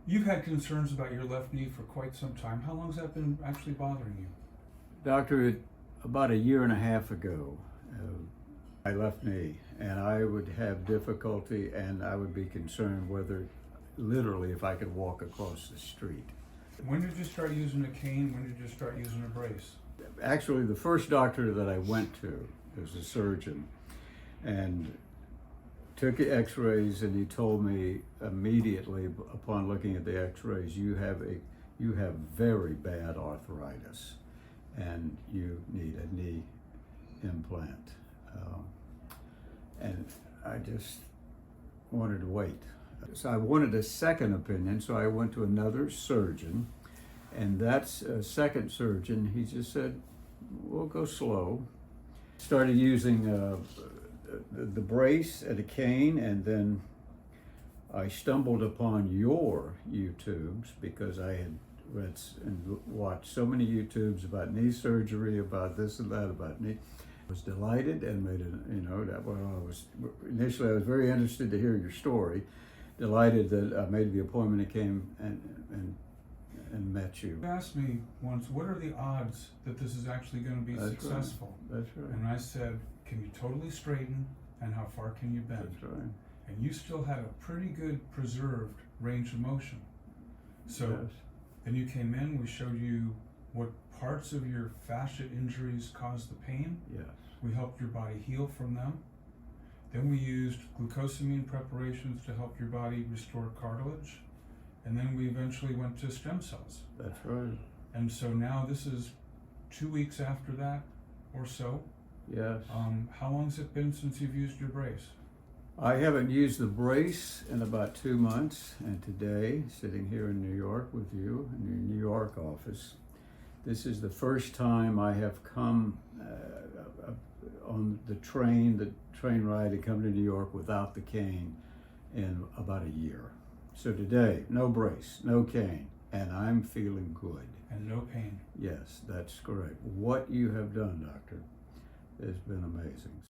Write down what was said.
You've had concerns about your left knee for quite some time. How long has that been actually bothering you? Doctor, about a year and a half ago, my left knee, and I would have difficulty, and I would be concerned whether, literally, if I could walk across the street. When did you start using a cane? When did you start using a brace? Actually, the first doctor that I went to was a surgeon, and took the x-rays, and he told me immediately upon looking at the x-rays, you have very bad arthritis, and you need a knee implant. And I just wanted to wait. So I wanted a second opinion, so I went to another surgeon, and that's a second surgeon. He just said, we'll go slow. Started using the brace and a cane, and then I stumbled upon your YouTubes because I had read and watched so many YouTubes about knee surgery, about this and that, about knee. I was delighted and made initially I was very interested to hear your story. Delighted that I made the appointment and came and met you. You asked me once, what are the odds that this is actually going to be successful? Right. That's right. And I said, can you totally straighten, and how far can you bend? That's right. And you still had a pretty good preserved range of motion. So Yes. then you came in, we showed you what parts of your fascia injuries caused the pain. Yes. We helped your body heal from them. Then we used glucosamine preparations to help your body restore cartilage. And then we eventually went to stem cells. That's right. And so now this is 2 weeks after that or so. Yes. How long has it been since you've used your brace? I haven't used the brace in about 2 months, and today, sitting here in New York with you in your New York office, this is the first time I have come on the train ride to come to New York without the cane in about a year. So today, no brace, no cane, and I'm feeling good. And no pain. Yes, that's correct. What you have done, doctor, has been amazing.